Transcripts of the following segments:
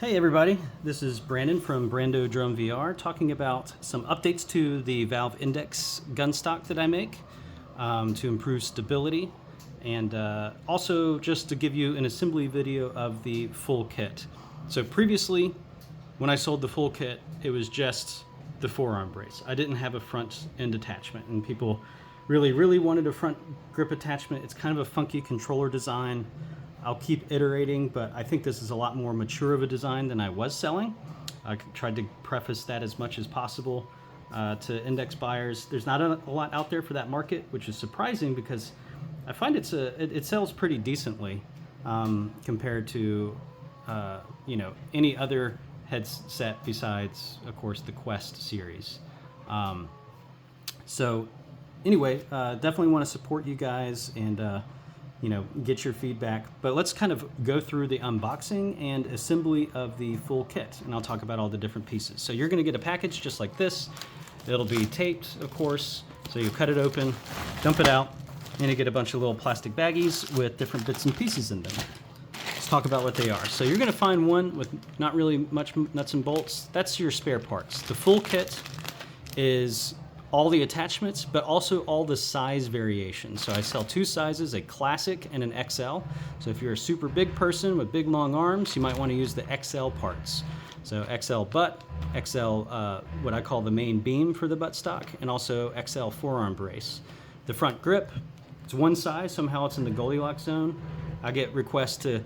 Hey everybody, this is Brandon from Brando Drone VR talking about some updates to the Valve Index gun stock that I make to improve stability, and also just to give you an assembly video of the full kit. So previously, when I sold the full kit, it was just the forearm brace. I didn't have a front end attachment, and people really wanted a front grip attachment. It's kind of a funky controller design. I'll keep iterating, but I think this is a lot more mature of a design than I was selling. I tried to preface that as much as possible to index buyers. There's not a lot out there for that market, which is surprising because I find it sells pretty decently compared to any other headset besides, of course, the Quest series. So anyway, definitely want to support you guys and get your feedback. But let's kind of go through the unboxing and assembly of the full kit, and I'll talk about all the different pieces. So you're going to get a package just like this. It'll be taped, of course. So you cut it open, dump it out, and you get a bunch of little plastic baggies with different bits and pieces in them. Let's talk about what they are. So you're going to find one with not really much nuts and bolts. That's your spare parts. The full kit is all the attachments, but also all the size variations. So I sell two sizes, a classic and an XL. So if you're a super big person with big long arms, you might want to use the XL parts. So XL butt, XL what I call the main beam for the butt stock, and also XL forearm brace. The front grip, it's one size, somehow it's in the Goldilocks zone. I get requests to,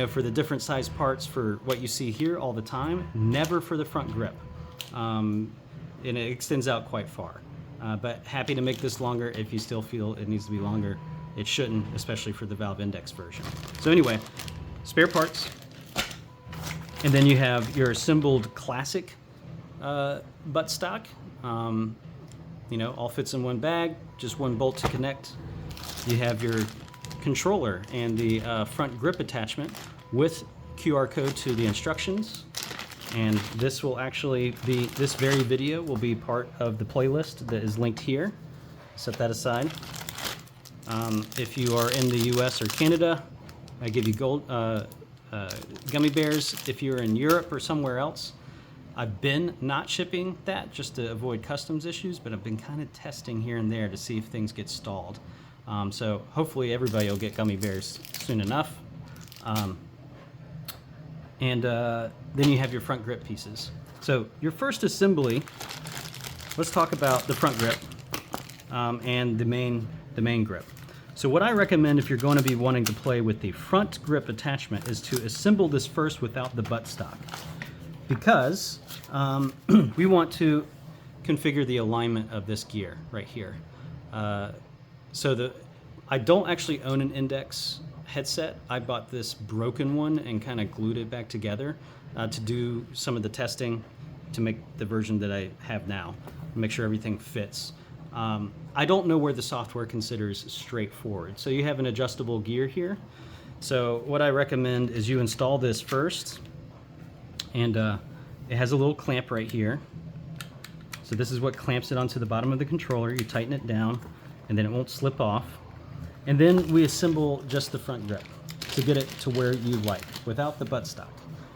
for the different size parts for what you see here all the time, never for the front grip. And it extends out quite far. But happy to make this longer if you still feel it needs to be longer. It shouldn't, especially for the Valve Index version. So anyway, spare parts. And then you have your assembled classic butt stock. All fits in one bag, just one bolt to connect. You have your controller and the front grip attachment with QR code to the instructions. And this will actually be, this very video will be part of the playlist that is linked here. Set that aside. If you are in the US or Canada, I give you gummy bears. If you're in Europe or somewhere else, I've been not shipping that just to avoid customs issues, but I've been kind of testing here and there to see if things get stalled. So hopefully everybody will get gummy bears soon enough. And then you have your front grip pieces. So your first assembly, let's talk about the front grip and the main grip. So what I recommend if you're going to be wanting to play with the front grip attachment is to assemble this first without the butt stock, because we want to configure the alignment of this gear right here. I don't actually own an Index headset. I bought this broken one and kind of glued it back together to do some of the testing to make the version that I have now, make sure everything fits. I don't know where the software considers straightforward. So you have an adjustable gear here. So what I recommend is you install this first, and it has a little clamp right here. So this is what clamps it onto the bottom of the controller. You tighten it down and then it won't slip off. And then we assemble just the front grip to get it to where you like, without the butt stock,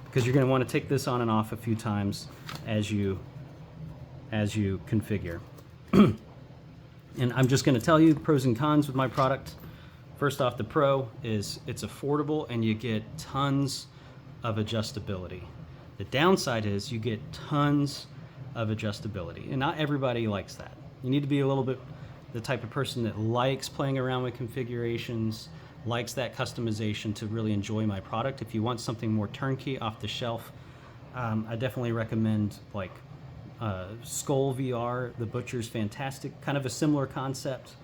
because you're going to want to take this on and off a few times as you configure. And I'm just going to tell you the pros and cons with my product. First off, the pro is it's affordable and you get tons of adjustability. The downside is you get tons of adjustability, and not everybody likes that. You need to be a little bit the type of person that likes playing around with configurations, likes that customization to really enjoy my product. If you want something more turnkey off the shelf, I definitely recommend like Skull VR. The Butcher's fantastic, kind of a similar concept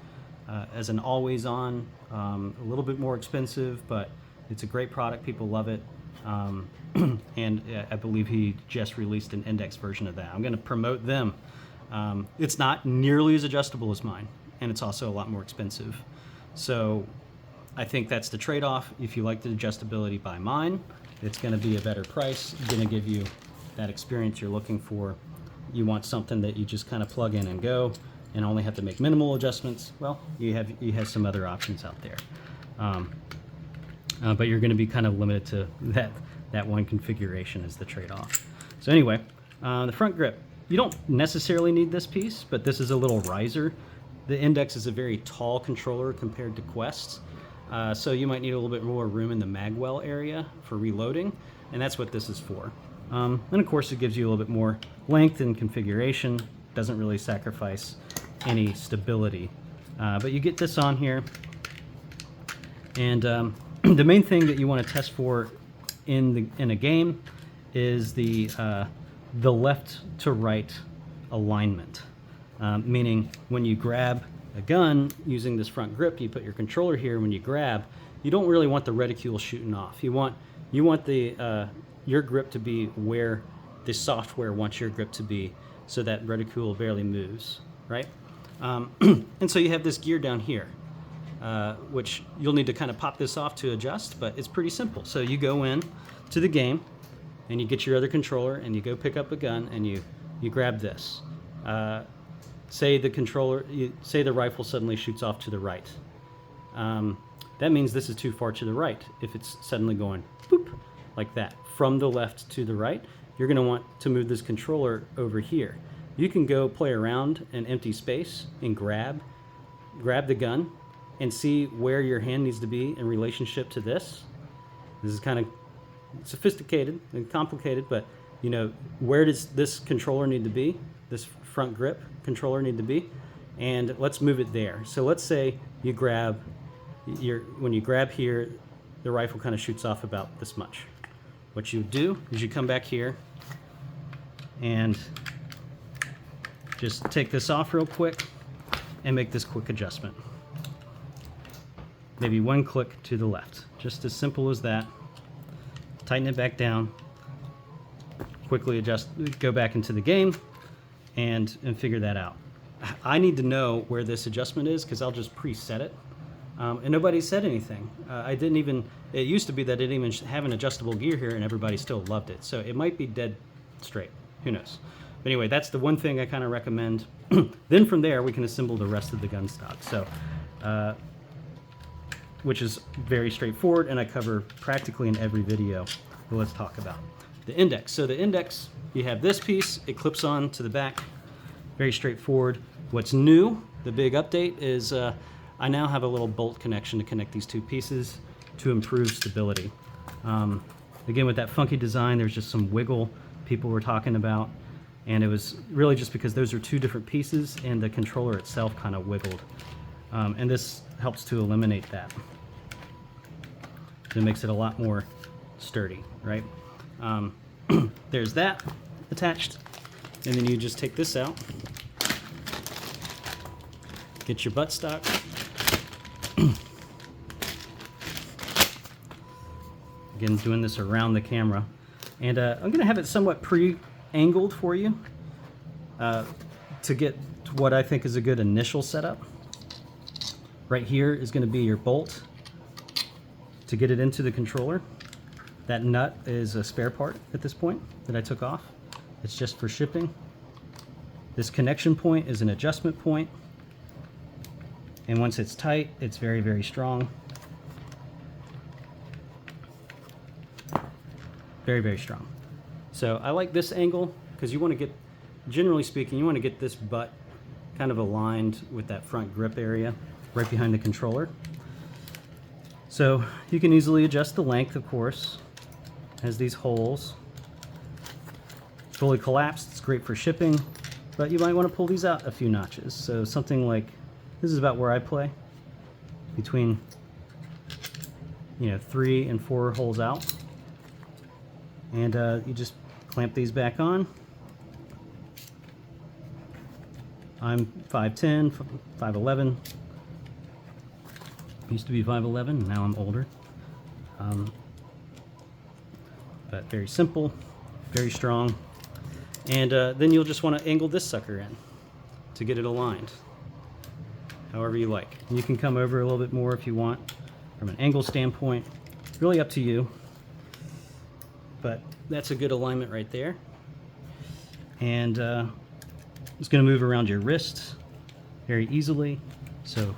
as an always on, a little bit more expensive, but it's a great product. People love it. And I believe he just released an Index version of that. I'm going to promote them. It's not nearly as adjustable as mine, and it's also a lot more expensive. So I think that's the trade-off. If you like the adjustability, buy mine. It's going to be a better price, going to give you that experience you're looking for. You want something that you just kind of plug in and go and only have to make minimal adjustments. Well, you have some other options out there. But you're going to be kind of limited to that one configuration is the trade-off. So anyway, the front grip. You don't necessarily need this piece, but this is a little riser. The Index is a very tall controller compared to Quest, so you might need a little bit more room in the magwell area for reloading, and that's what this is for. And of course it gives you a little bit more length and configuration, doesn't really sacrifice any stability. But you get this on here, and the main thing that you want to test for in a game is the left to right alignment. Meaning when you grab a gun using this front grip, you put your controller here. When you grab, you don't really want the reticule shooting off. You want the your grip to be where the software wants your grip to be, so that reticule barely moves, right? And so you have this gear down here, which you'll need to kind of pop this off to adjust, but it's pretty simple. So you go in to the game, and you get your other controller, and you go pick up a gun, and you grab this. Say the rifle suddenly shoots off to the right. That means this is too far to the right. If it's suddenly going boop like that from the left to the right, you're going to want to move this controller over here. You can go play around in empty space and grab the gun and see where your hand needs to be in relationship to this. This is kind of sophisticated and complicated, but you know, where does this controller need to be? This front grip controller need to be, and let's move it there. So let's say you grab when you grab here, the rifle kind of shoots off about this much. What you do is you come back here and just take this off real quick and make this quick adjustment. Maybe one click to the left, just as simple as that. Tighten it back down, quickly adjust, go back into the game, and figure that out. I need to know where this adjustment is because I'll just preset it. And nobody said anything. It used to be that I didn't even have an adjustable gear here and everybody still loved it. So it might be dead straight, who knows. But anyway, that's the one thing I kind of recommend. Then from there, we can assemble the rest of the gun stock. So, which is very straightforward, and I cover practically in every video. But let's talk about the Index. So the Index, you have this piece, it clips on to the back, very straightforward. What's new, the big update, is I now have a little bolt connection to connect these two pieces to improve stability. Again, with that funky design, there's just some wiggle people were talking about, and it was really just because those are two different pieces and the controller itself kind of wiggled. And this helps to eliminate that. It makes it a lot more sturdy, right? There's that attached, and then you just take this out, get your buttstock, again doing this around the camera, and I'm going to have it somewhat pre-angled for you to get to what I think is a good initial setup. Right here is going to be your bolt to get it into the controller. That nut is a spare part at this point that I took off. It's just for shipping. This connection point is an adjustment point. And once it's tight, it's very, very strong. Very, very strong. So I like this angle because you want to get, generally speaking, you want to get this butt kind of aligned with that front grip area right behind the controller. So you can easily adjust the length, of course. Has these holes. Fully collapsed, it's great for shipping, but you might want to pull these out a few notches. So something like, this is about where I play, between 3 and 4 holes out. And you just clamp these back on. I'm 5'10", 5'11". Used to be 5'11", now I'm older. But very simple, very strong. And then you'll just want to angle this sucker in to get it aligned, however you like. You can come over a little bit more if you want from an angle standpoint, really up to you. But that's a good alignment right there. And it's going to move around your wrist very easily. So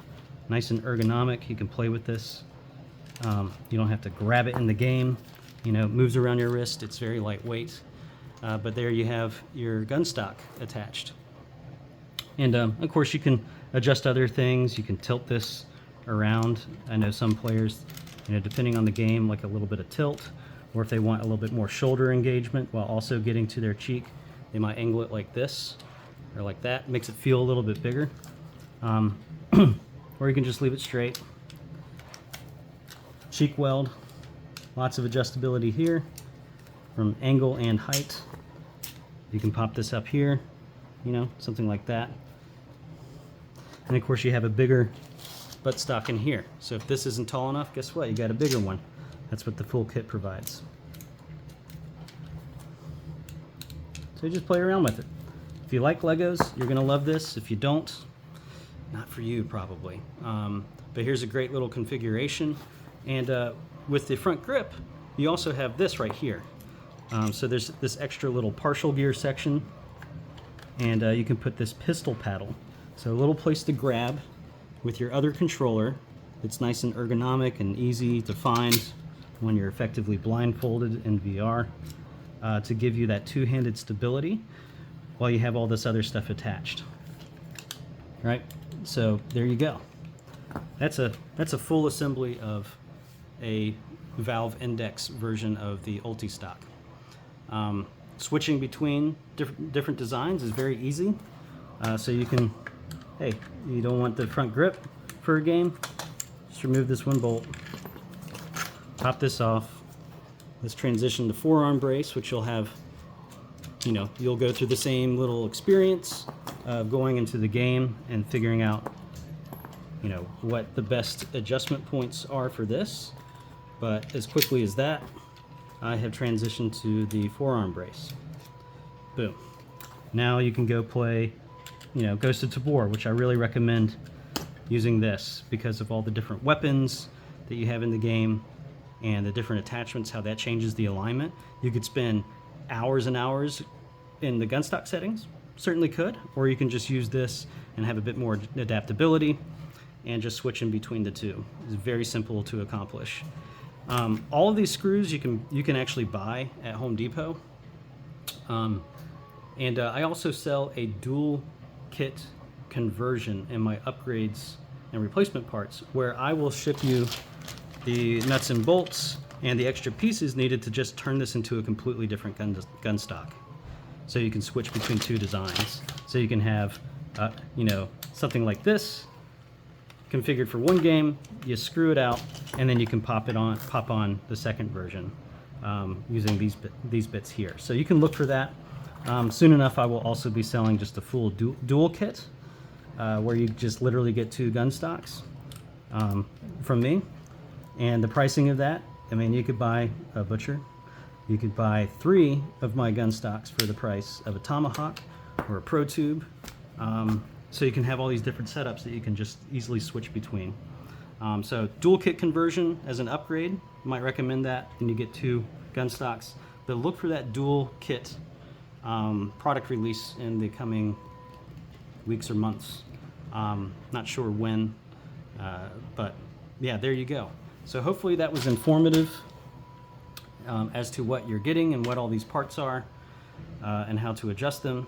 nice and ergonomic. You can play with this. You don't have to grab it in the game You know, it moves around your wrist. It's very lightweight. But there you have your gun stock attached. And of course, you can adjust other things. You can tilt this around. I know some players, you know, depending on the game, like a little bit of tilt, or if they want a little bit more shoulder engagement while also getting to their cheek, they might angle it like this or like that. Makes it feel a little bit bigger. Or you can just leave it straight. Cheek weld, lots of adjustability here from angle and height. You can pop this up here, you know, something like that. And of course you have a bigger buttstock in here. So if this isn't tall enough, guess what? You got a bigger one. That's what the full kit provides. So you just play around with it. If you like Legos, you're gonna love this. If you don't, not for you probably. But here's a great little configuration. And with the front grip, you also have this right here. So there's this extra little partial gear section, and you can put this pistol paddle. So a little place to grab with your other controller. It's nice and ergonomic and easy to find when you're effectively blindfolded in VR, to give you that two-handed stability while you have all this other stuff attached. Right? So there you go. That's a full assembly of a Valve Index version of the Ultistock. Switching between different designs is very easy. So you can, hey, you don't want the front grip for a game, just remove this one bolt, pop this off. Let's transition to forearm brace, which you'll have, you know, you'll go through the same little experience of going into the game and figuring out, you know, what the best adjustment points are for this. But as quickly as that, I have transitioned to the forearm brace. Boom. Now you can go play, you know, Ghost of Tabor, which I really recommend using this because of all the different weapons that you have in the game and the different attachments, how that changes the alignment. You could spend hours and hours in the gun stock settings, certainly could, or you can just use this and have a bit more adaptability and just switch in between the two. It's very simple to accomplish. All of these screws you can actually buy at Home Depot. I also sell a dual kit conversion in my upgrades and replacement parts, where I will ship you the nuts and bolts and the extra pieces needed to just turn this into a completely different gun stock. So you can switch between two designs. So you can have, you know, something like this configured for one game, you screw it out, and then you can pop on the second version using these bits here. So you can look for that. Soon enough, I will also be selling just a full dual kit, where you just literally get two gun stocks from me. And the pricing of that, I mean, you could buy a Butcher, you could buy 3 of my gun stocks for the price of a Tomahawk or a Pro Tube. So you can have all these different setups that you can just easily switch between. So dual kit conversion as an upgrade, might recommend that, and you get 2 gun stocks. But look for that dual kit product release in the coming weeks or months. Not sure when, but yeah, there you go. So hopefully that was informative as to what you're getting and what all these parts are and how to adjust them.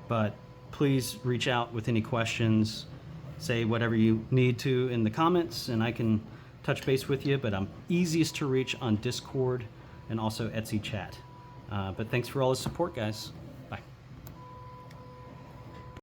But please reach out with any questions, say whatever you need to in the comments, and I can touch base with you. But I'm easiest to reach on Discord and also Etsy chat. But thanks for all the support, guys.